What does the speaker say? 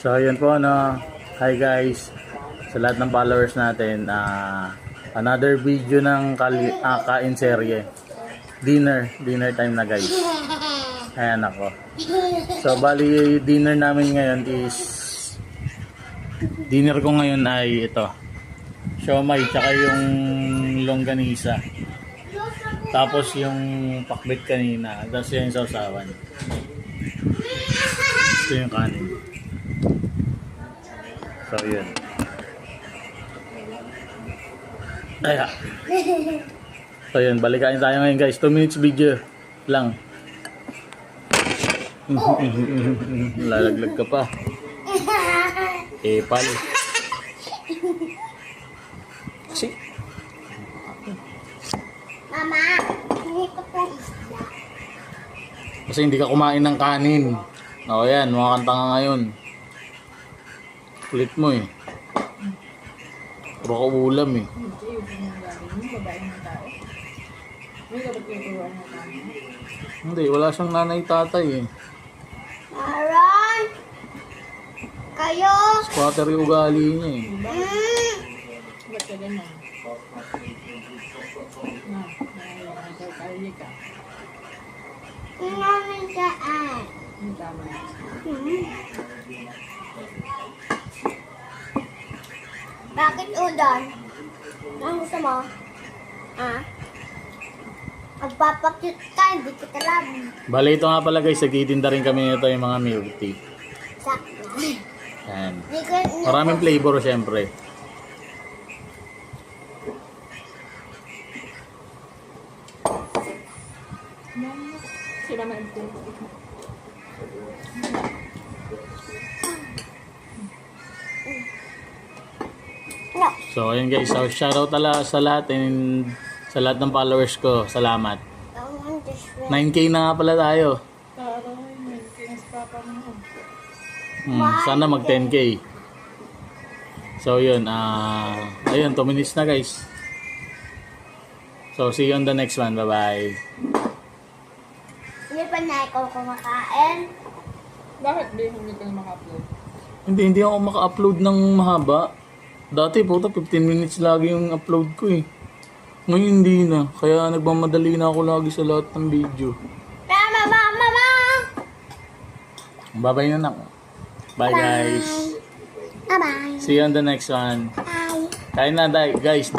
So yun po no. Hi guys. Sa lahat ng followers natin, another video ng kain serye. Dinner time na guys. Ayan ako. So bali dinner namin ngayon is ko ngayon ay ito. Siomai tsaka yung longganisa. Tapos yung pakbet kanina, tapos yung sausawan. Ito yung kanin. So yun. Kaya. So yun, balikan tayo ngayon guys. 2 minutes video lang. Lalaglag ka pa. Pal. Kasi. Mama, hindi ko po isla. Kasi hindi ka kumain ng kanin. O yan, makakanta ka ngayon. Kulit mo eh. Puro ka ulam eh. Hindi, wala siyang nanay tatay eh. Aaron! Kayo! Squatter yung ugali niya eh. Ba't ka ganyan? Namin saan? Ang tama. Bakit udon? Ang gusto mo? Magpapakyut ka, hindi kita lang. Bale, ito nga pala guys, nagtitinda rin kami nito yung mga milk tea. Sakto. Yan. Maraming flavor syempre. Sila ma-improve. No. So, ayun guys. So, shoutout sa lahat and sa lahat ng followers ko. Salamat. I want this one. 9K na nga pala tayo. Parang maintenance pa pa mo. Sana mag 10K. So, yun. Ayun, 2 minutes na guys. So, see you on the next one. Bye-bye. Hindi pa na ikaw kumakain. Bakit hindi ka maka-upload? Hindi ako maka-upload ng mahaba. Dati puta 15 minutes lagi yung upload ko eh. Ngayon hindi na. Kaya nagmamadali na ako lagi sa lahat ng video. Mama! Bye-bye na lang. Bye guys. Bye-bye. See you on the next one. Bye. Kain na guys.